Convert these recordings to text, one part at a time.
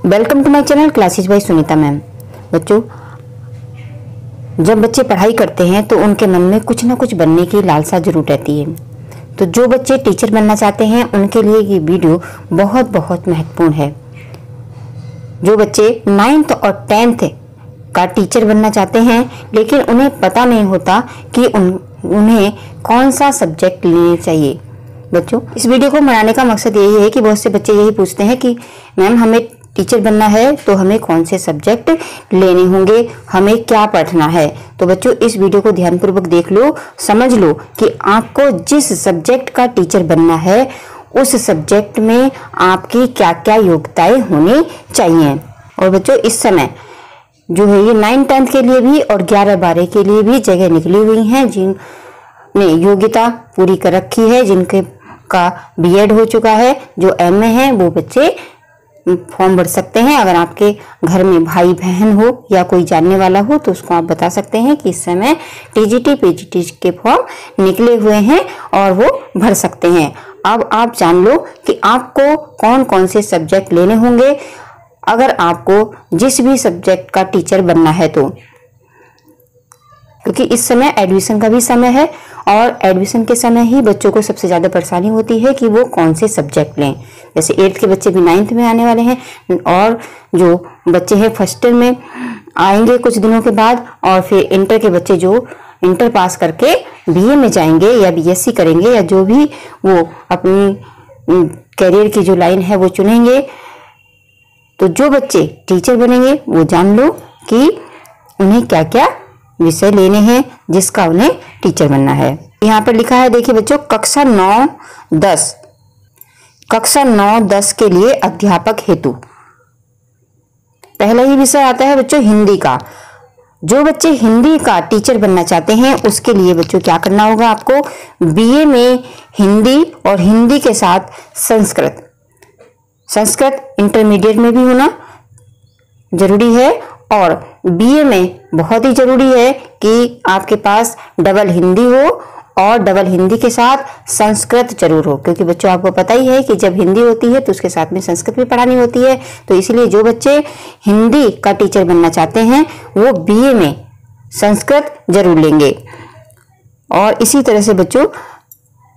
Welcome to my channel classes by Sunita ma'am. बच्चों, जब बच्चे पढ़ाई करते हैं तो उनके मन में कुछ ना कुछ बनने की लालसा जरूर रहती है। तो जो बच्चे टीचर बनना चाहते हैं उनके लिए ये वीडियो बहुत बहुत महत्वपूर्ण है। जो बच्चे 9th और 10th का टीचर बनना चाहते हैं लेकिन उन्हें पता नहीं होता कि उन्हें कौन सा सब्जेक्ट लेना चाहिए। बच्चों, इस वीडियो को बनाने का मकसद यही है कि बहुत से बच्चे यही पूछते हैं कि मैम हमें टीचर बनना है तो हमें कौन से सब्जेक्ट लेने होंगे, हमें क्या पढ़ना है। तो बच्चों, इस वीडियो को ध्यानपूर्वक देख लो, समझ लो कि आपको जिस सब्जेक्ट का टीचर बनना है उस सब्जेक्ट में आपकी क्या क्या योग्यताएं होनी चाहिए। और बच्चों, इस समय जो है ये 9th 10th के लिए भी और 11 12 के लिए भी जगह निकली हुई हैं जिनने योग्यता पूरी कर रखी है, जिनके का बीएड हो चुका है, जो एमए है वो बच्चे फॉर्म भर सकते हैं। अगर आपके घर में भाई बहन हो या कोई जानने वाला हो तो उसको आप बता सकते हैं कि इस समय टीजीटी पीजीटी के फॉर्म निकले हुए हैं और वो भर सकते हैं। अब आप जान लो कि आपको कौन कौन से सब्जेक्ट लेने होंगे अगर आपको जिस भी सब्जेक्ट का टीचर बनना है तो, क्योंकि इस समय एडमिशन का भी समय है और एडमिशन के समय ही बच्चों को सबसे ज़्यादा परेशानी होती है कि वो कौन से सब्जेक्ट लें। जैसे 8th के बच्चे भी 9th में आने वाले हैं और जो बच्चे हैं फर्स्ट ईयर में आएंगे कुछ दिनों के बाद, और फिर इंटर के बच्चे जो इंटर पास करके बीए में जाएंगे या बीएससी करेंगे या जो भी वो अपनी करियर की जो लाइन है वो चुनेंगे। तो जो बच्चे टीचर बनेंगे वो जान लो कि उन्हें क्या क्या विषय लेने हैं जिसका उन्हें टीचर बनना है। यहाँ पर लिखा है, देखिए बच्चों, कक्षा 9 10 के लिए अध्यापक हेतु पहला ही विषय आता है बच्चों हिंदी का। जो बच्चे हिंदी का टीचर बनना चाहते हैं उसके लिए बच्चों क्या करना होगा, आपको बीए में हिंदी और हिंदी के साथ संस्कृत इंटरमीडिएट में भी होना जरूरी है, और बीए में बहुत ही जरूरी है कि आपके पास डबल हिंदी हो और डबल हिंदी के साथ संस्कृत जरूर हो, क्योंकि बच्चों आपको पता ही है कि जब हिंदी होती है तो उसके साथ में संस्कृत भी पढ़ानी होती है। तो इसलिए जो बच्चे हिंदी का टीचर बनना चाहते हैं वो बीए में संस्कृत जरूर लेंगे। और इसी तरह से बच्चों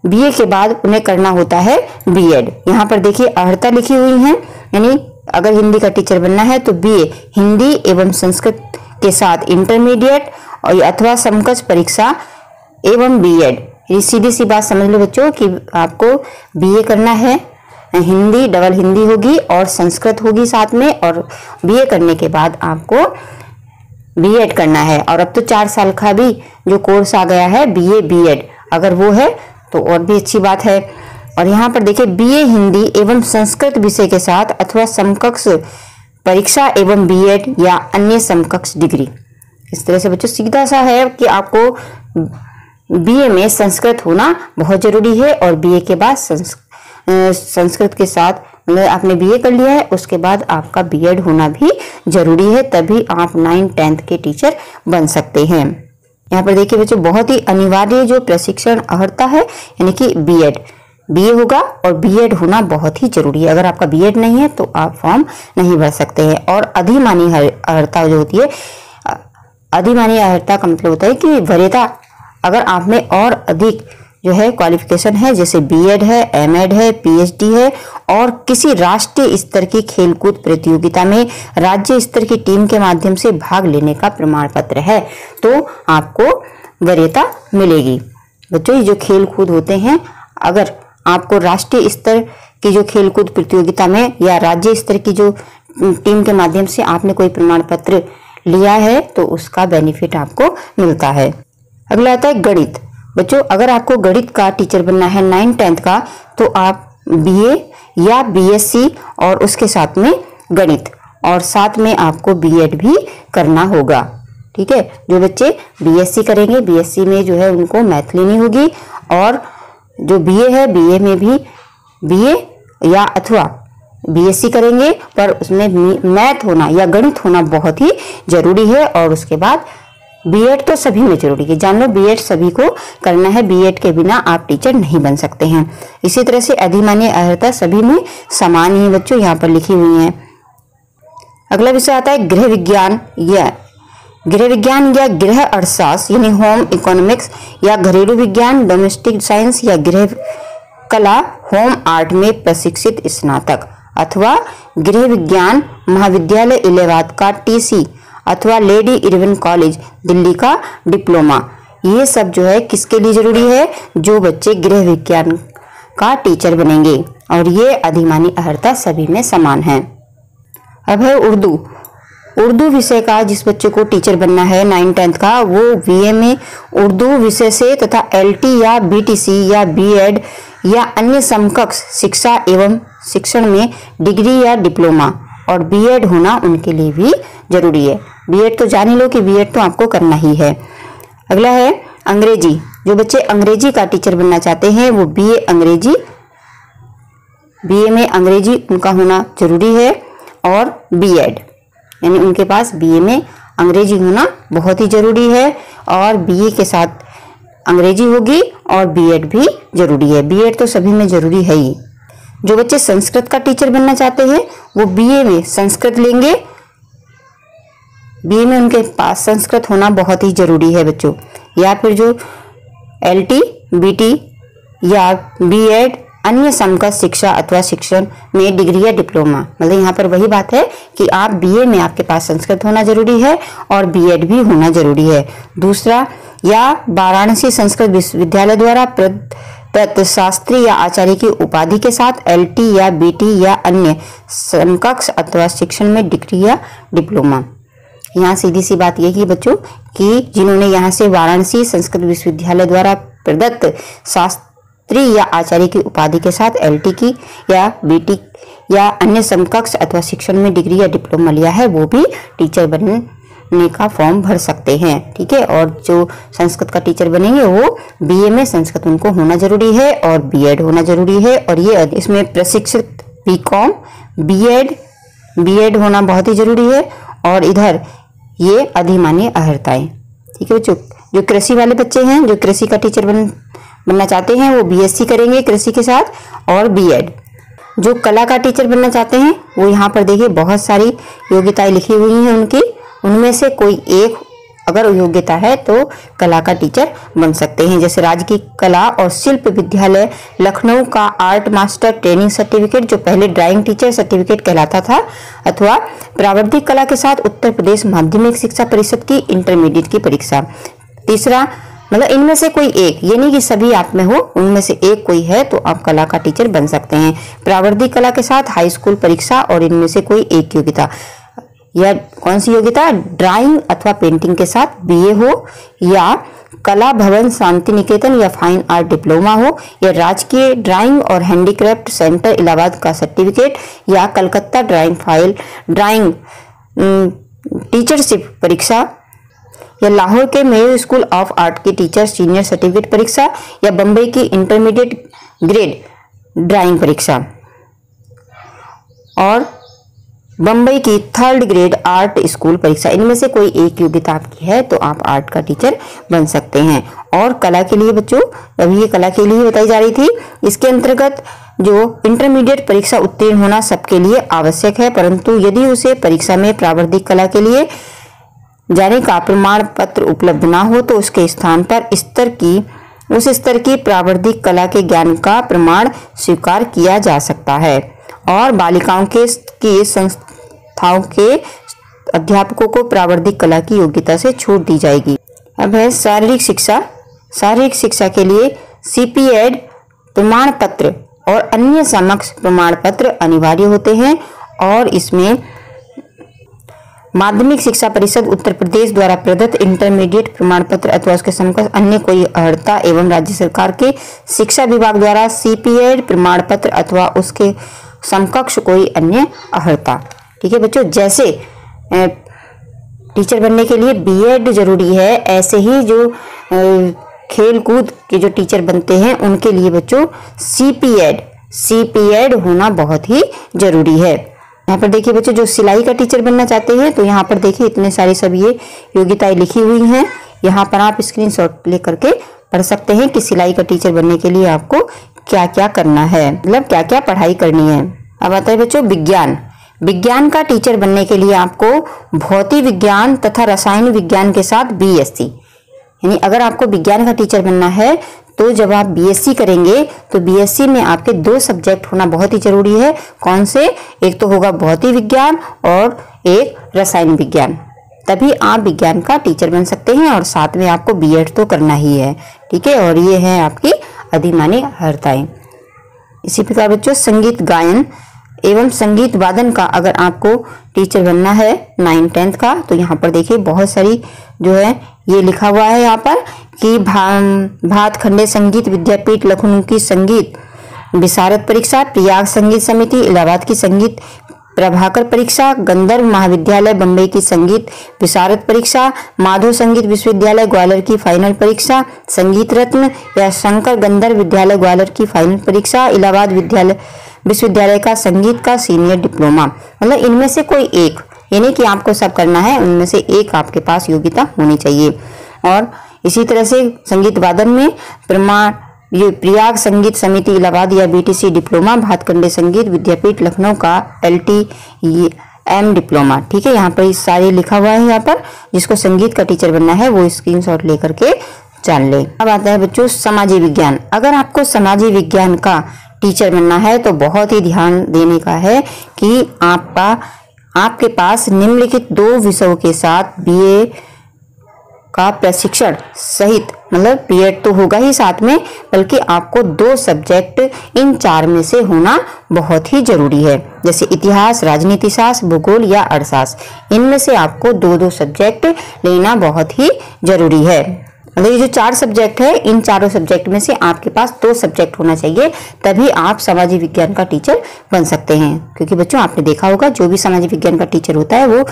बीए के बाद उन्हें करना होता है बीएड। यहाँ पर देखिए अर्हता लिखी हुई है, यानी अगर हिंदी का टीचर बनना है तो बीए हिंदी एवं संस्कृत के साथ इंटरमीडिएट और अथवा समकक्ष परीक्षा एवं बीएड। ये सीधी सी बात समझ लो बच्चों कि आपको बीए करना है, हिंदी डबल हिंदी होगी और संस्कृत होगी साथ में, और बीए करने के बाद आपको बीएड करना है। और अब तो 4 साल का भी जो कोर्स आ गया है बीए बीएड, अगर वो है तो और भी अच्छी बात है। और यहाँ पर देखिए बीए हिंदी एवं संस्कृत विषय के साथ अथवा समकक्ष परीक्षा एवं बीएड या अन्य समकक्ष डिग्री। इस तरह से बच्चों सीधा सा है कि आपको बीए में संस्कृत होना बहुत जरूरी है, और बीए के बाद संस्कृत के साथ मतलब आपने बीए कर लिया है उसके बाद आपका बीएड होना भी जरूरी है, तभी आप 9th 10th के टीचर बन सकते हैं। यहाँ पर देखिए बच्चों बहुत ही अनिवार्य जो प्रशिक्षण अर्हता है यानी कि बीएड, बीए होगा और बीएड होना बहुत ही जरूरी है। अगर आपका बीएड नहीं है तो आप फॉर्म नहीं भर सकते हैं। और अधिमानी अर्हता जो होती है, अधिमानी अर्हता का मतलब होता है कि वरीयता, अगर आप में और अधिक जो है क्वालिफिकेशन है, जैसे बीएड है, एमएड है, पीएचडी है और किसी राष्ट्रीय स्तर की खेलकूद प्रतियोगिता में राज्य स्तर की टीम के माध्यम से भाग लेने का प्रमाण पत्र है, तो आपको वरीयता मिलेगी। बच्चों, ये जो खेल कूद होते हैं, अगर आपको राष्ट्रीय स्तर की जो खेलकूद प्रतियोगिता में या राज्य स्तर की जो टीम के माध्यम से आपने कोई प्रमाण पत्र लिया है तो उसका बेनिफिट आपको मिलता है। अगला आता है गणित। बच्चों, अगर आपको गणित का टीचर बनना है 9th 10th का तो आप बीए या बीएससी और उसके साथ में गणित, और साथ में आपको बीएड भी करना होगा। ठीक है, जो बच्चे बीएससी करेंगे बीएससी में जो है उनको मैथ लेनी होगी, और जो बीए है बीए में भी बीए या अथवा बीएससी करेंगे पर उसमें मैथ होना या गणित होना बहुत ही जरूरी है। और उसके बाद बीएड तो सभी में जरूरी है, जान लो बीएड सभी को करना है, बीएड के बिना आप टीचर नहीं बन सकते हैं। इसी तरह से अधिमान्य अर्हता सभी में समान ही बच्चों यहाँ पर लिखी हुई है। अगला विषय आता है गृह विज्ञान या गृह अर्थशास्त्र यानी होम इकोनॉमिक्स, या घरेलू विज्ञान डोमेस्टिक साइंस, या गृह कला होम आर्ट में प्रशिक्षित स्नातक, अथवा गृह विज्ञान महाविद्यालय इलाहाबाद का टीसी, अथवा लेडी इरविन कॉलेज दिल्ली का डिप्लोमा। ये सब जो है किसके लिए जरूरी है? जो बच्चे गृह विज्ञान का टीचर बनेंगे, और ये अधिमानी अर्हता सभी में समान है। अब है उर्दू विषय का जिस बच्चे को टीचर बनना है 9th-10th का, वो बीए में उर्दू विषय से तथा एलटी या बीटीसी या बीएड या अन्य समकक्ष शिक्षा एवं शिक्षण में डिग्री या डिप्लोमा और बीएड होना उनके लिए भी जरूरी है। बीएड तो जान ही लो कि बीएड तो आपको करना ही है। अगला है अंग्रेजी। जो बच्चे अंग्रेजी का टीचर बनना चाहते हैं वो बीए में अंग्रेजी उनका होना जरूरी है, और बीएड यानी उनके पास बीए में अंग्रेजी होना बहुत ही जरूरी है, और बीए के साथ अंग्रेजी होगी और बीएड भी जरूरी है। बीएड तो सभी में जरूरी है ही। जो बच्चे संस्कृत का टीचर बनना चाहते हैं वो बीए में संस्कृत लेंगे। बीए में उनके पास संस्कृत होना बहुत ही जरूरी है बच्चों। या फिर जो एलटी, बीटी या बीएड अन्य समकक्ष शिक्षा अथवा शिक्षण में डिग्री या डिप्लोमा, मतलब यहाँ पर वही बात है कि आप बीए में आपके पास संस्कृत होना जरूरी है और बीएड भी होना जरूरी है। दूसरा, या वाराणसी संस्कृत विश्वविद्यालय द्वारा प्रदत्त शास्त्री या आचार्य की उपाधि के साथ एलटी या बीटी या अन्य समकक्ष अथवा शिक्षण में डिग्री या डिप्लोमा। यहाँ सीधी सी बात यही है बच्चों कि जिन्होंने यहाँ से वाराणसी संस्कृत विश्वविद्यालय द्वारा प्रदत्त शास्त्री या आचार्य की उपाधि के साथ एलटी की या बीटी या अन्य समकक्ष अथवा शिक्षण में डिग्री या डिप्लोमा लिया है, वो भी टीचर बनने का फॉर्म भर सकते हैं। ठीक है। और जो संस्कृत का टीचर बनेंगे वो बीए में संस्कृत उनको होना जरूरी है और बीएड होना जरूरी है, और ये इसमें प्रशिक्षित बीकॉम बीएड होना बहुत ही जरूरी है। और इधर ये अधिमान्य अर्हताएं। ठीक है बच्चों। जो कृषि वाले बच्चे हैं, जो कृषि का टीचर बनना चाहते हैं, वो बीएससी करेंगे कृषि के साथ और बीएड। जो कला का टीचर बनना चाहते हैं वो यहाँ पर देखिए बहुत सारी योग्यताएं लिखी हुई हैं उनकी, उनमें से कोई एक अगर योग्यता है तो कला का टीचर बन सकते हैं। जैसे राजकीय कला और शिल्प विद्यालय लखनऊ का आर्ट मास्टर ट्रेनिंग सर्टिफिकेट, जो पहले ड्राइंग टीचर सर्टिफिकेट कहलाता था, अथवा प्रावधिक कला के साथ उत्तर प्रदेश माध्यमिक शिक्षा परिषद की इंटरमीडिएट की परीक्षा। तीसरा, मतलब इनमें से कोई एक, ये नहीं कि सभी आप में हो, उनमें से एक कोई है तो आप कला का टीचर बन सकते हैं। प्रावधिक कला के साथ हाई स्कूल परीक्षा और इनमें से कोई एक योग्यता, या कौन सी योग्यता? ड्राइंग अथवा पेंटिंग के साथ बीए हो, या कला भवन शांति निकेतन या फाइन आर्ट डिप्लोमा हो, या राजकीय ड्राइंग और हैंडीक्राफ्ट सेंटर इलाहाबाद का सर्टिफिकेट, या कलकत्ता ड्राइंग टीचरशिप परीक्षा, या लाहौर के मेयो स्कूल ऑफ आर्ट की टीचर सीनियर सर्टिफिकेट परीक्षा, या बम्बई की इंटरमीडिएट ग्रेड ड्राइंग परीक्षा, और बम्बई की 3rd ग्रेड आर्ट स्कूल परीक्षा। इनमें से कोई एक योग्यता आपकी है तो आप आर्ट का टीचर बन सकते हैं। और कला के लिए बच्चों, अभी ये कला के लिए बताई जा रही थी, इसके अंतर्गत जो इंटरमीडिएट परीक्षा उत्तीर्ण होना सबके लिए आवश्यक है, परंतु यदि उसे परीक्षा में प्रावधिक कला के लिए जाने का प्रमाण पत्र उपलब्ध ना हो तो उसके स्थान पर उस स्तर की प्रावधिक कला के ज्ञान का प्रमाण स्वीकार किया जा सकता है। और बालिकाओं की संस्थाओं के अध्यापकों को प्रावधिक कला की योग्यता से छूट दी जाएगी। अब है शारीरिक शिक्षा। शारीरिक शिक्षा के लिए सीपीएड प्रमाण पत्र और अन्य समकक्ष प्रमाण पत्र अनिवार्य होते हैं, और इसमें माध्यमिक शिक्षा परिषद उत्तर प्रदेश द्वारा प्रदत्त इंटरमीडिएट प्रमाण पत्र अथवा उसके समकक्ष अन्य कोई अर्हता एवं राज्य सरकार के शिक्षा विभाग द्वारा सीपीएड प्रमाण पत्र अथवा उसके समकक्ष कोई अन्य अर्हता। ठीक है बच्चों। जैसे टीचर बनने के लिए बीएड जरूरी है, ऐसे ही जो खेल कूद के जो टीचर बनते हैं उनके लिए बच्चों सीपीएड होना बहुत ही जरूरी है। यहाँ पर देखिए बच्चों, जो सिलाई का टीचर बनना चाहते हैं तो यहाँ पर देखिए इतने सारी सब ये योग्यताएं लिखी हुई हैं। यहाँ पर आप स्क्रीनशॉट ले करके पढ़ सकते हैं कि सिलाई का टीचर बनने के लिए आपको क्या क्या करना है, मतलब क्या क्या पढ़ाई करनी है। अब आता है बच्चों विज्ञान। विज्ञान का टीचर बनने के लिए आपको भौतिक विज्ञान तथा रसायन विज्ञान के साथ बीएससी, यानी अगर आपको विज्ञान का टीचर बनना है तो जब आप बीएससी करेंगे तो बीएससी में आपके 2 सब्जेक्ट होना बहुत ही जरूरी है। कौन से? एक तो होगा भौतिक विज्ञान और एक रसायन विज्ञान। तभी आप विज्ञान का टीचर बन सकते हैं और साथ में आपको बीएड तो करना ही है, ठीक है। और ये है आपकी अधिमानी अर्हताएं। इसी प्रकार बच्चों संगीत गायन एवं संगीत वादन का अगर आपको टीचर बनना है 9, 10 का, तो यहाँ पर देखिए बहुत सारी जो है ये लिखा हुआ है यहाँ पर कि भातखंडे संगीत विद्यापीठ लखनऊ की संगीत विशारद परीक्षा, प्रयाग संगीत समिति इलाहाबाद की संगीत प्रभाकर परीक्षा, गंधर्व महाविद्यालय बम्बई की संगीत विशारद परीक्षा, माधव संगीत विश्वविद्यालय ग्वालियर की फाइनल परीक्षा, संगीत रत्न या शंकर गंधर्व विद्यालय ग्वालियर की फाइनल परीक्षा, इलाहाबाद विश्वविद्यालय का संगीत का सीनियर डिप्लोमा। मतलब इनमें से कोई एक, यानी कि आपको सब करना है, उनमें से एक आपके पास योग्यता होनी चाहिए। और इसी तरह से संगीत वादन में ये प्रयाग संगीत समिति इलाहाबाद या बीटीसी डिप्लोमा, भातखंडे संगीत विद्यापीठ लखनऊ का LTM डिप्लोमा, ठीक है। यहाँ पर इस सारे लिखा हुआ है। यहाँ पर जिसको संगीत का टीचर बनना है वो स्क्रीनशॉट लेकर के जान ले। अब आता है बच्चों सामाजिक विज्ञान। अगर आपको सामाजिक विज्ञान का टीचर बनना है तो बहुत ही ध्यान देने का है कि आपके पास निम्नलिखित 2 विषयों के साथ बीए का प्रशिक्षण सहित, मतलब बीएड तो होगा ही साथ में, बल्कि आपको 2 सब्जेक्ट इन 4 में से होना बहुत ही जरूरी है। जैसे इतिहास, राजनीति शास्त्र, भूगोल या अर्थशास्त्र, इनमें से आपको 2-2 सब्जेक्ट लेना बहुत ही जरूरी है। मतलब ये जो 4 सब्जेक्ट है, इन चारों सब्जेक्ट में से आपके पास 2 सब्जेक्ट होना चाहिए, तभी आप सामाजिक विज्ञान का टीचर बन सकते हैं। क्योंकि बच्चों आपने देखा होगा जो भी सामाजिक विज्ञान का टीचर होता है वो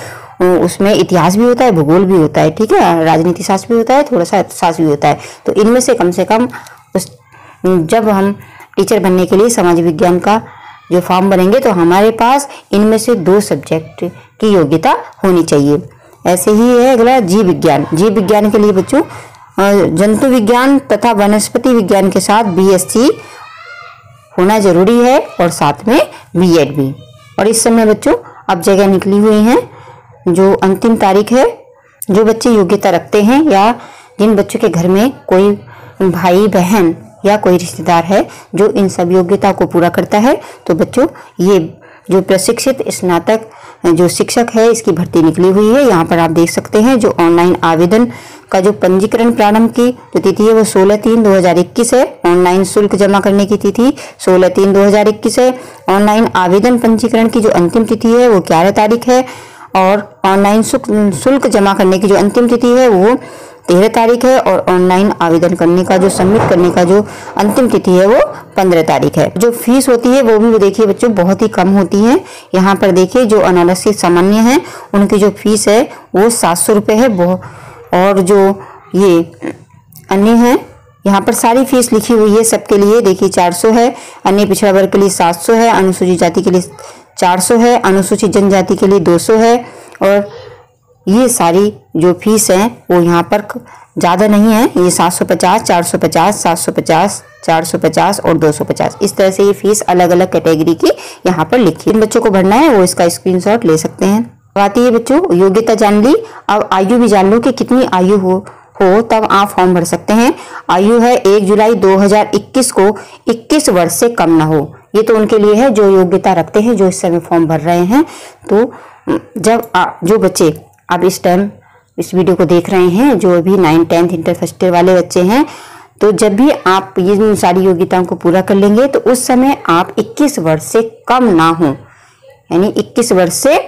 उसमें इतिहास भी होता है, भूगोल भी होता है, ठीक है, राजनीति शास्त्र भी होता है, थोड़ा सा अर्थशास्त्र भी होता है। तो इनमें से कम जब हम टीचर बनने के लिए सामाजिक विज्ञान का जो फॉर्म भरेंगे तो हमारे पास इनमें से 2 सब्जेक्ट की योग्यता होनी चाहिए। ऐसे ही है अगला जीव विज्ञान। जीव विज्ञान के लिए बच्चों जंतु विज्ञान तथा वनस्पति विज्ञान के साथ बीएससी होना जरूरी है और साथ में बीएड भी। और इस समय बच्चों अब जगह निकली हुई हैं, जो अंतिम तारीख है। जो बच्चे योग्यता रखते हैं या जिन बच्चों के घर में कोई भाई बहन या कोई रिश्तेदार है जो इन सब योग्यता को पूरा करता है, तो बच्चों ये जो प्रशिक्षित स्नातक जो शिक्षक है इसकी भर्ती निकली हुई है। यहाँ पर आप देख सकते हैं जो ऑनलाइन आवेदन का जो पंजीकरण प्रारंभ की जो तिथि है वो 16/3/2021 है। ऑनलाइन शुल्क जमा करने की तिथि 16/3/2021 है। ऑनलाइन आवेदन पंजीकरण की जो अंतिम तिथि है वो 11 तारीख है और ऑनलाइन शुल्क जमा करने की जो अंतिम तिथि है वो 13 तारीख है और ऑनलाइन आवेदन करने का जो सबमिट करने का जो अंतिम तिथि है वो 15 तारीख है। जो फीस होती है वो भी देखिए बच्चों बहुत ही कम होती है। यहाँ पर देखिए जो अनारक्षित सामान्य है उनकी जो फीस है वो 700 रुपये है और जो ये अन्य है यहाँ पर सारी फीस लिखी हुई है सबके लिए। देखिए 400 है, अन्य पिछड़ा वर्ग के लिए 700 है, अनुसूचित जाति के लिए 400 है, अनुसूचित जनजाति के लिए 200 है। और ये सारी जो फीस है वो यहाँ पर ज़्यादा नहीं है, ये 750, 450, 750, 450 और 250, इस तरह से ये फीस अलग अलग कैटेगरी की यहाँ पर लिखी है। इन बच्चों को भरना है वो इसका स्क्रीनशॉट ले सकते हैं। आती है बच्चों योग्यता जान ली, अब आयु भी जान लो कि कितनी आयु हो तब आप फॉर्म भर सकते हैं। आयु है 1 जुलाई 2021 को 21 वर्ष से कम ना हो। ये तो उनके लिए है जो योग्यता रखते हैं, जो इस समय फॉर्म भर रहे हैं। तो जब जो बच्चे अब इस टाइम इस वीडियो को देख रहे हैं, जो अभी 9, 10 इंटर फर्स्ट ईयर वाले बच्चे हैं, तो जब भी आप ये सारी योग्यताओं को पूरा कर लेंगे तो उस समय आप 21 वर्ष से कम ना हो, यानी 21 वर्ष से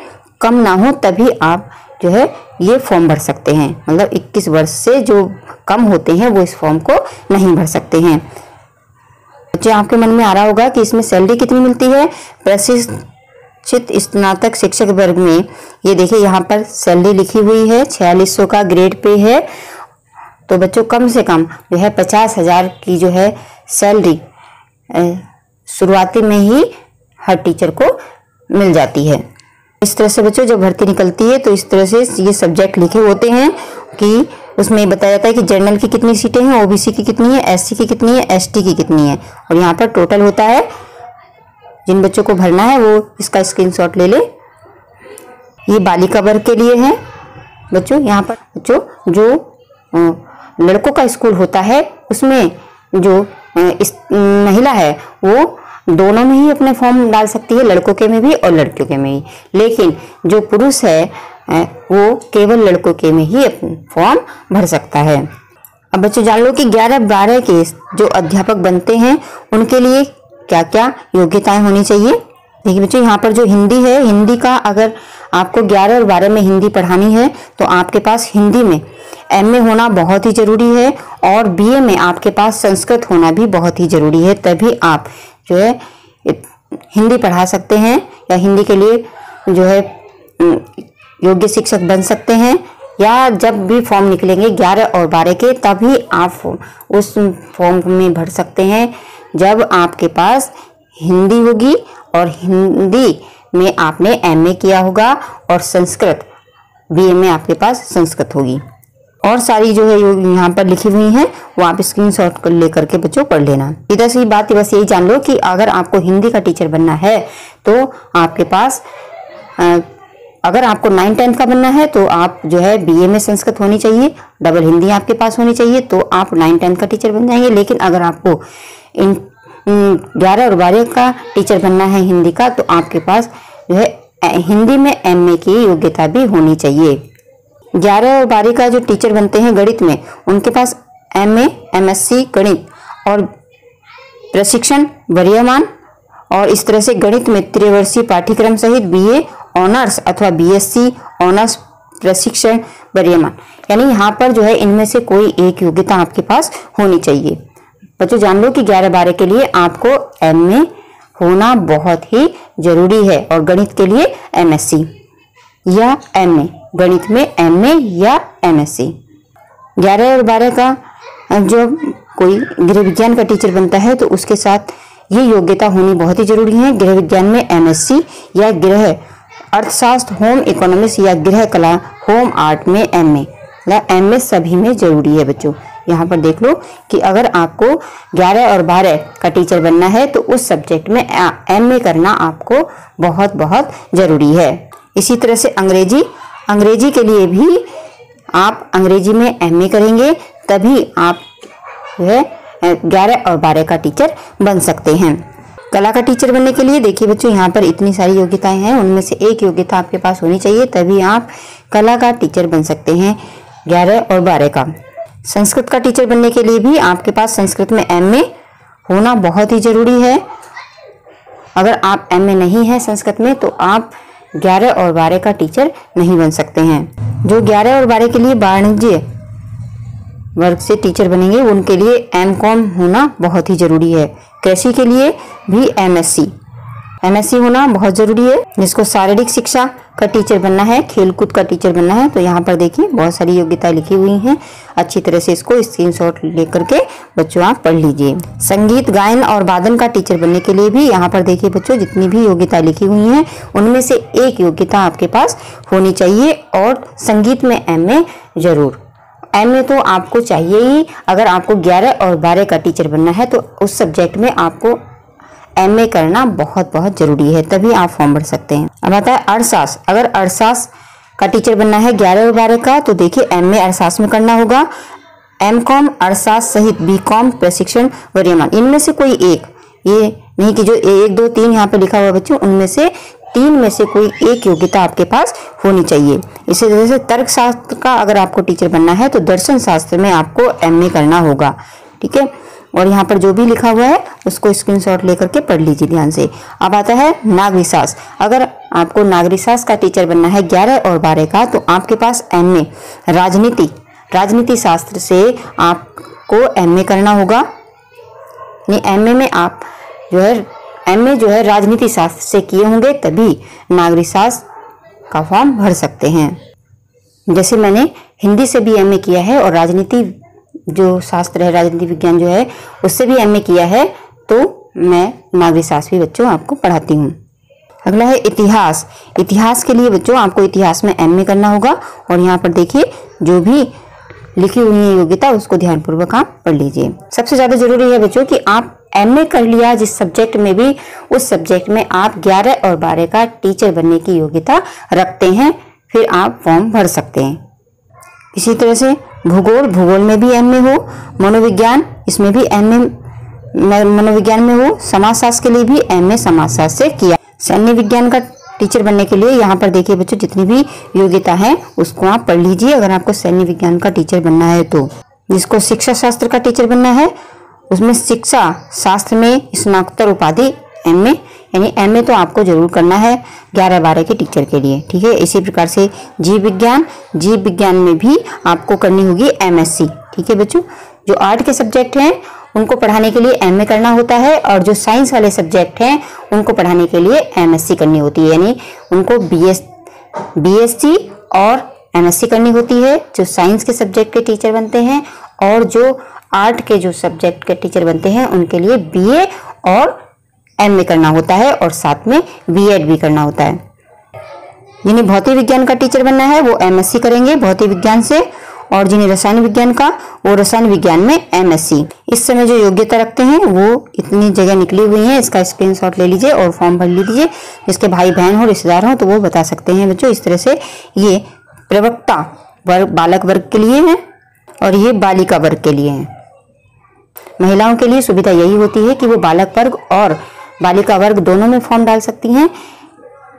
कम ना हो तभी आप जो है ये फॉर्म भर सकते हैं। मतलब 21 वर्ष से जो कम होते हैं वो इस फॉर्म को नहीं भर सकते हैं। बच्चे आपके मन में आ रहा होगा कि इसमें सैलरी कितनी मिलती है। प्रशिक्षित स्नातक शिक्षक वर्ग में ये देखिए यहाँ पर सैलरी लिखी हुई है, 4600 का ग्रेड पे है। तो बच्चों कम से कम जो है 50,000 की जो है सैलरी शुरुआती में ही हर टीचर को मिल जाती है। इस तरह से बच्चों जब भर्ती निकलती है तो इस तरह से ये सब्जेक्ट लिखे होते हैं कि उसमें बताया जाता है कि जनरल की कितनी सीटें हैं, ओबीसी की कितनी है, एससी की कितनी है, एसटी की कितनी है, और यहाँ पर टोटल होता है। जिन बच्चों को भरना है वो इसका स्क्रीनशॉट ले ले ये बालिका वर्ग के लिए है बच्चों। यहाँ पर बच्चों जो लड़कों का स्कूल होता है उसमें जो इस महिला है वो दोनों में ही अपने फॉर्म डाल सकती है, लड़कों के में भी और लड़कियों के में ही। लेकिन जो पुरुष है वो केवल लड़कों के में ही अपना फॉर्म भर सकता है। अब बच्चों जान लो कि 11-12 के जो अध्यापक बनते हैं उनके लिए क्या क्या योग्यताएं होनी चाहिए। देखिए बच्चों यहाँ पर जो हिंदी है, हिंदी का अगर आपको 11 और 12 में हिंदी पढ़ानी है तो आपके पास हिंदी में एमए होना बहुत ही जरूरी है और बीए में आपके पास संस्कृत होना भी बहुत ही जरूरी है। तभी आप जो है हिंदी पढ़ा सकते हैं या हिंदी के लिए जो है योग्य शिक्षक बन सकते हैं। या जब भी फॉर्म निकलेंगे 11 और 12 के तभी आप उस फॉर्म में भर सकते हैं जब आपके पास हिंदी होगी और हिंदी में आपने एमए किया होगा और संस्कृत बीए में आपके पास संस्कृत होगी। और सारी जो है यहाँ पर लिखी हुई हैं वो आप स्क्रीनशॉट लेकर के बच्चों पढ़ लेना। इधर से बात बस यही जान लो कि अगर आपको हिंदी का टीचर बनना है तो आपके पास अगर आपको 9-10 का बनना है तो आप जो है बीए में संस्कृत होनी चाहिए, डबल हिंदी आपके पास होनी चाहिए तो आप 9-10 का टीचर बन जाएंगे। लेकिन अगर आपको 11 और 12 का टीचर बनना है हिंदी का तो आपके पास जो है हिंदी में एमए की योग्यता भी होनी चाहिए। 11 और 12 का जो टीचर बनते हैं गणित में उनके पास एमए, एमएससी गणित और प्रशिक्षण वरीयमान और इस तरह से गणित में त्रिवर्षीय पाठ्यक्रम सहित बीए ऑनर्स अथवा बीएससी ऑनर्स प्रशिक्षण वरीयमान, यानी यहाँ पर जो है इनमें से कोई एक योग्यता आपके पास होनी चाहिए। बच्चों जान लो कि 11-12 के लिए आपको एमए होना बहुत ही जरूरी है और गणित के लिए एमएससी या एमए, गणित में एमए या एमएससी। 11 और 12 का जो कोई गृह विज्ञान का टीचर बनता है तो उसके साथ ये योग्यता होनी बहुत ही जरूरी है। गृह विज्ञान में एमएससी या गृह अर्थशास्त्र होम इकोनॉमिक्स या गृह कला होम आर्ट में एमए या एमए सभी में जरूरी है। बच्चों यहाँ पर देख लो कि अगर आपको 11 और 12 का टीचर बनना है तो उस सब्जेक्ट में एमए करना आपको बहुत बहुत जरूरी है। इसी तरह से अंग्रेजी के लिए भी आप अंग्रेजी में एमए करेंगे तभी आप जो है 11 और 12 का टीचर बन सकते हैं। कला का टीचर बनने के लिए देखिए बच्चों यहाँ पर इतनी सारी योग्यताएं हैं, उनमें से एक योग्यता आपके पास होनी चाहिए तभी आप कला का टीचर बन सकते हैं 11 और 12 का। संस्कृत का टीचर बनने के लिए भी आपके पास संस्कृत में एमए होना बहुत ही जरूरी है। अगर आप एमए नहीं है संस्कृत में तो आप 11 और 12 का टीचर नहीं बन सकते हैं। जो 11 और 12 के लिए वाणिज्य वर्ग से टीचर बनेंगे उनके लिए एमकॉम होना बहुत ही जरूरी है। कृषि के लिए भी एमएससी होना बहुत जरूरी है। जिसको शारीरिक शिक्षा का टीचर बनना है, खेलकूद का टीचर बनना है तो यहाँ पर देखिए बहुत सारी योग्यताएं लिखी हुई हैं। अच्छी तरह से इसको स्क्रीनशॉट लेकर के बच्चों आप पढ़ लीजिए। संगीत गायन और वादन का टीचर बनने के लिए भी यहाँ पर देखिए बच्चों जितनी भी योग्यताएं लिखी हुई हैं उनमें से एक योग्यता आपके पास होनी चाहिए और संगीत में एमए जरूर। एमए तो आपको चाहिए ही। अगर आपको 11 और 12 का टीचर बनना है तो उस सब्जेक्ट में आपको एमए करना बहुत बहुत जरूरी है तभी आप फॉर्म भर सकते हैं। अब आता है अर्थशास्त्र। अगर अर्थशास्त्र का टीचर बनना है 11 और 12 का तो देखिए एमए अर्थशास्त्र में करना होगा। एमकॉम अर्थशास्त्र सहित बीकॉम प्रशिक्षण वरीयमान, इनमें से कोई एक, ये नहीं कि जो 1 2 3 यहाँ पे लिखा हुआ बच्चों उनमें से 3 में से कोई एक योग्यता आपके पास होनी चाहिए। इसी तरह से तर्कशास्त्र का अगर आपको टीचर बनना है तो दर्शन शास्त्र में आपको एमए करना होगा। ठीक है, और यहाँ पर जो भी लिखा हुआ है उसको स्क्रीनशॉट लेकर के पढ़ लीजिए ध्यान से। अब आता है नागरिक शास्त्र। अगर आपको नागरिक शास्त्र का टीचर बनना है 11 और 12 का तो आपके पास एमए राजनीति शास्त्र से आपको एमए करना होगा। एमए में आप जो है राजनीति शास्त्र से किए होंगे तभी नागरिक शास्त्र का फॉर्म भर सकते हैं। जैसे मैंने हिंदी से भी एमए किया है और राजनीति जो शास्त्र है, राजनीति विज्ञान जो है उससे भी एमए किया है तो मैं नागरिक शास्त्र भी बच्चों आपको पढ़ाती हूँ। अगला है इतिहास के लिए बच्चों आपको इतिहास में एमए करना होगा और यहाँ पर देखिए जो भी लिखी हुई है योग्यता, उसको ध्यानपूर्वक आप पढ़ लीजिए। सबसे ज्यादा जरूरी है बच्चों कि आप एमए कर लिया जिस सब्जेक्ट में भी, उस सब्जेक्ट में आप 11 और 12 का टीचर बनने की योग्यता रखते हैं, फिर आप फॉर्म भर सकते हैं। इसी तरह से भूगोल में भी एमए हो, मनोविज्ञान इसमें भी एमए मनोविज्ञान में हो, समाजशास्त्र के लिए भी एमए समाजशास्त्र से किया। सैन्य विज्ञान का टीचर बनने के लिए यहाँ पर देखिए बच्चों जितनी भी योग्यता है उसको आप पढ़ लीजिए अगर आपको सैन्य विज्ञान का टीचर बनना है तो। जिसको शिक्षा शास्त्र का टीचर बनना है उसमें शिक्षा शास्त्र में स्नातकोत्तर उपाधि एमए, यानी एमए तो आपको जरूर करना है 11-12 के टीचर के लिए, ठीक है। इसी प्रकार से जीव विज्ञान में भी आपको करनी होगी एमएससी, ठीक है बच्चों। जो आर्ट के सब्जेक्ट हैं उनको पढ़ाने के लिए एमए करना होता है और जो साइंस वाले सब्जेक्ट हैं उनको पढ़ाने के लिए एमएससी करनी होती है, यानी उनको बीएससी और एमएससी करनी होती है जो साइंस के सब्जेक्ट के टीचर बनते हैं, और जो आर्ट के जो सब्जेक्ट के टीचर बनते हैं उनके लिए बीए और एमए करना होता है और साथ में बीएड भी करना होता है। जिन्हें भौतिक विज्ञान का टीचर बनना है वो एमएससी करेंगे भौतिक विज्ञान से, और जिन्हें रसायन विज्ञान का वो रसायन विज्ञान में एमएससी। इस समय जो योग्यता रखते हैं वो इतनी जगह निकली हुई है, इसका स्क्रीनशॉट ले लीजिए और फॉर्म भर लीजिए। जिसके भाई बहन हो, रिश्तेदार हो तो वो बता सकते हैं बच्चों। इस तरह से ये प्रवक्ता वर्ग बालक वर्ग के लिए है और ये बालिका वर्ग के लिए है। महिलाओं के लिए सुविधा यही होती है कि वो बालक वर्ग और बालिका वर्ग दोनों में फॉर्म डाल सकती हैं,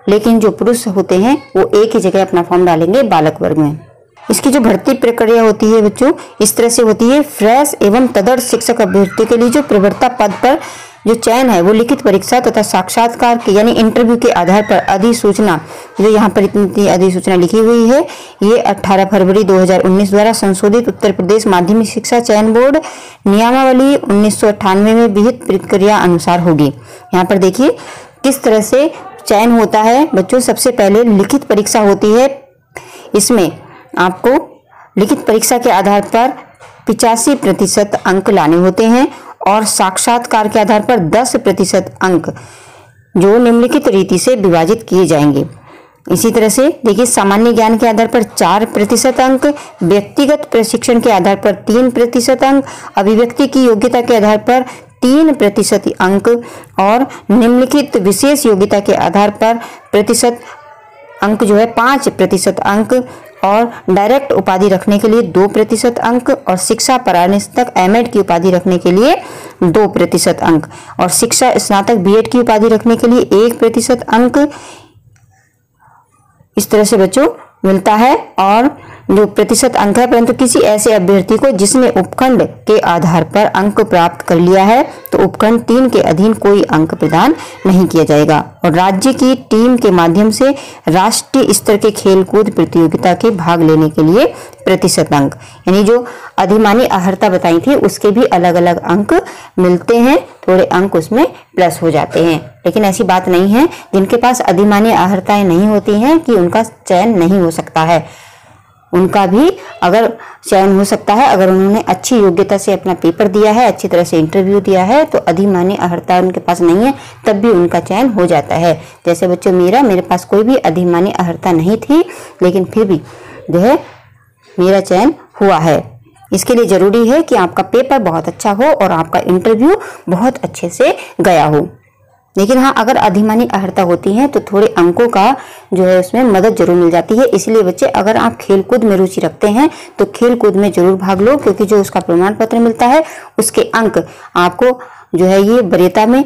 लेकिन जो पुरुष होते हैं वो एक ही जगह अपना फॉर्म डालेंगे बालक वर्ग में। इसकी जो भर्ती प्रक्रिया होती है बच्चों इस तरह से होती है। फ्रेश एवं तदर्थ शिक्षक अभ्यर्थी के लिए जो प्रवक्ता पद पर जो चयन है वो लिखित परीक्षा तथा साक्षात्कार के यानी इंटरव्यू के आधार पर अधिसूचना, जो यहाँ पर इतनी अधिसूचना लिखी हुई है, ये 18 फरवरी 2019 द्वारा संशोधित उत्तर प्रदेश माध्यमिक शिक्षा चयन बोर्ड नियमावली 1998 में विहित प्रक्रिया अनुसार होगी। यहाँ पर देखिए किस तरह से चयन होता है बच्चों। सबसे पहले लिखित परीक्षा होती है, इसमें आपको लिखित परीक्षा के आधार पर 85% अंक लाने होते हैं और साक्षात्कार के आधार पर 10% अंक जो निम्नलिखित रीति से विभाजित किए जाएंगे। इसी तरह से देखिए सामान्य ज्ञान के आधार पर 4% अंक, व्यक्तिगत प्रशिक्षण के आधार पर 3% अंक, अभिव्यक्ति की योग्यता के आधार पर 3% अंक और निम्नलिखित विशेष योग्यता के आधार पर प्रतिशत अंक जो है 5% अंक, और डायरेक्ट उपाधि रखने के लिए 2% अंक, और शिक्षा परास्नातक एमएड की उपाधि रखने के लिए 2% अंक, और शिक्षा स्नातक बीएड की उपाधि रखने के लिए 1% अंक। इस तरह से बच्चों मिलता है। और जो प्रतिशत अंक है, परंतु किसी ऐसे अभ्यर्थी को जिसने उपखंड के आधार पर अंक प्राप्त कर लिया है तो उपखंड 3 के अधीन कोई अंक प्रदान नहीं किया जाएगा। और राज्य की टीम के माध्यम से राष्ट्रीय स्तर के खेलकूद प्रतियोगिता के भाग लेने के लिए प्रतिशत अंक, यानी जो अधिमानी अर्हता बताई थी उसके भी अलग अलग अंक मिलते हैं, थोड़े अंक उसमें प्लस हो जाते हैं। लेकिन ऐसी बात नहीं है जिनके पास अधिमानी अर्हताएं नहीं होती हैं कि उनका चयन नहीं हो सकता है, उनका भी अगर चयन हो सकता है अगर उन्होंने अच्छी योग्यता से अपना पेपर दिया है, अच्छी तरह से इंटरव्यू दिया है, तो अधिमानी अर्हता उनके पास नहीं है तब भी उनका चयन हो जाता है। जैसे बच्चों मेरे पास कोई भी अधिमानी अर्हता नहीं थी लेकिन फिर भी जो है मेरा चयन हुआ है। इसके लिए जरूरी है कि आपका पेपर बहुत अच्छा हो और आपका इंटरव्यू बहुत अच्छे से गया हो। लेकिन हाँ, अगर अधिमानी अर्हता होती है तो थोड़े अंकों का जो है उसमें मदद जरूर मिल जाती है। इसलिए बच्चे अगर आप खेलकूद में रुचि रखते हैं तो खेलकूद में जरूर भाग लो, क्योंकि जो उसका प्रमाण पत्र मिलता है उसके अंक आपको जो है ये वरीयता में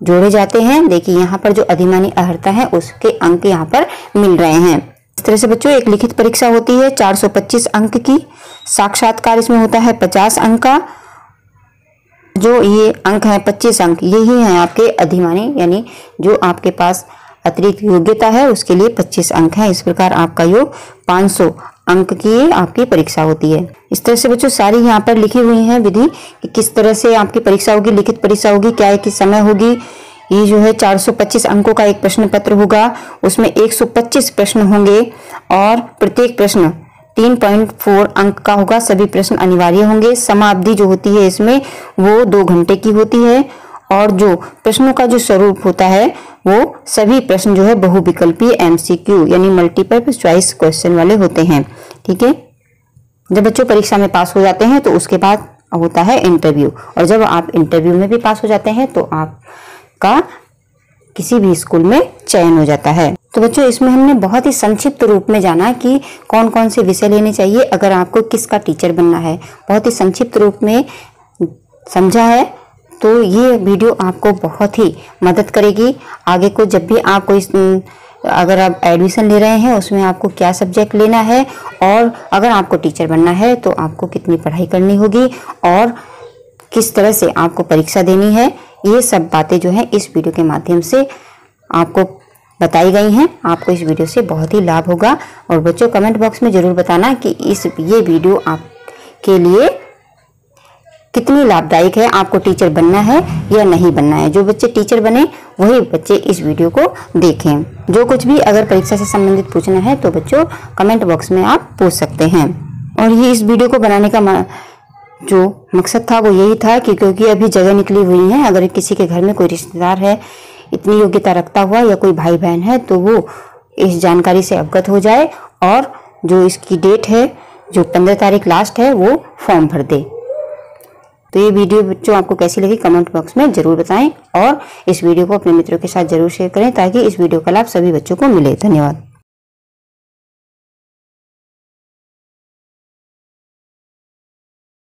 जोड़े जाते हैं। देखिए यहाँ पर जो अधिमानी अर्हता है उसके अंक यहाँ पर मिल रहे हैं। इस तरह से बच्चों एक लिखित परीक्षा होती है 425 अंक की, साक्षात्कार इसमें होता है 50 अंक का, जो ये अंक है 25 अंक यही है आपके अधिमानी, यानी जो आपके पास अतिरिक्त योग्यता है उसके लिए 25 अंक है। इस प्रकार आपका योग 500 अंक की आपकी परीक्षा होती है। इस तरह से बच्चों सारी यहाँ पर लिखी हुई है विधि कि किस तरह से आपकी परीक्षा होगी, लिखित परीक्षा होगी, क्या किस समय होगी। ये जो है 425 अंकों का एक प्रश्न पत्र होगा, उसमें 125 प्रश्न होंगे और प्रत्येक प्रश्न 3.4 अंक का होगा। सभी प्रश्न अनिवार्य होंगे। समाअवधि जो होती है इसमें वो 2 घंटे की होती है और जो प्रश्नों का जो स्वरूप होता है वो सभी प्रश्न जो है बहुविकल्पीय MCQ यानी मल्टीपल चॉइस क्वेश्चन वाले होते हैं। ठीक है, जब बच्चों परीक्षा में पास हो जाते हैं तो उसके बाद होता है इंटरव्यू, और जब आप इंटरव्यू में भी पास हो जाते हैं तो आपका किसी भी स्कूल में चयन हो जाता है। तो बच्चों इसमें हमने बहुत ही संक्षिप्त रूप में जाना कि कौन कौन से विषय लेने चाहिए अगर आपको किसका टीचर बनना है, बहुत ही संक्षिप्त रूप में समझा है। तो ये वीडियो आपको बहुत ही मदद करेगी आगे को, जब भी आप कोई अगर आप एडमिशन ले रहे हैं उसमें आपको क्या सब्जेक्ट लेना है, और अगर आपको टीचर बनना है तो आपको कितनी पढ़ाई करनी होगी और किस तरह से आपको परीक्षा देनी है। ये सब बातें जो है इस वीडियो के माध्यम से आपको बताई गई हैं। आपको इस वीडियो से बहुत ही लाभ होगा। और बच्चों कमेंट बॉक्स में ज़रूर बताना कि ये वीडियो आपके लिए कितनी लाभदायक है, आपको टीचर बनना है या नहीं बनना है। जो बच्चे टीचर बने वही बच्चे इस वीडियो को देखें। जो कुछ भी अगर परीक्षा से संबंधित पूछना है तो बच्चों कमेंट बॉक्स में आप पूछ सकते हैं। और ये इस वीडियो को बनाने का जो मकसद था वो यही था कि क्योंकि अभी जगह निकली हुई है, अगर किसी के घर में कोई रिश्तेदार है इतनी योग्यता रखता हुआ या कोई भाई बहन है तो वो इस जानकारी से अवगत हो जाए और जो इसकी डेट है जो 15 तारीख लास्ट है वो फॉर्म भर दे। तो ये वीडियो बच्चों आपको कैसी लगी कमेंट बॉक्स में जरूर बताएं और इस वीडियो को अपने मित्रों के साथ जरूर शेयर करें ताकि इस वीडियो का लाभ सभी बच्चों को मिले। धन्यवाद।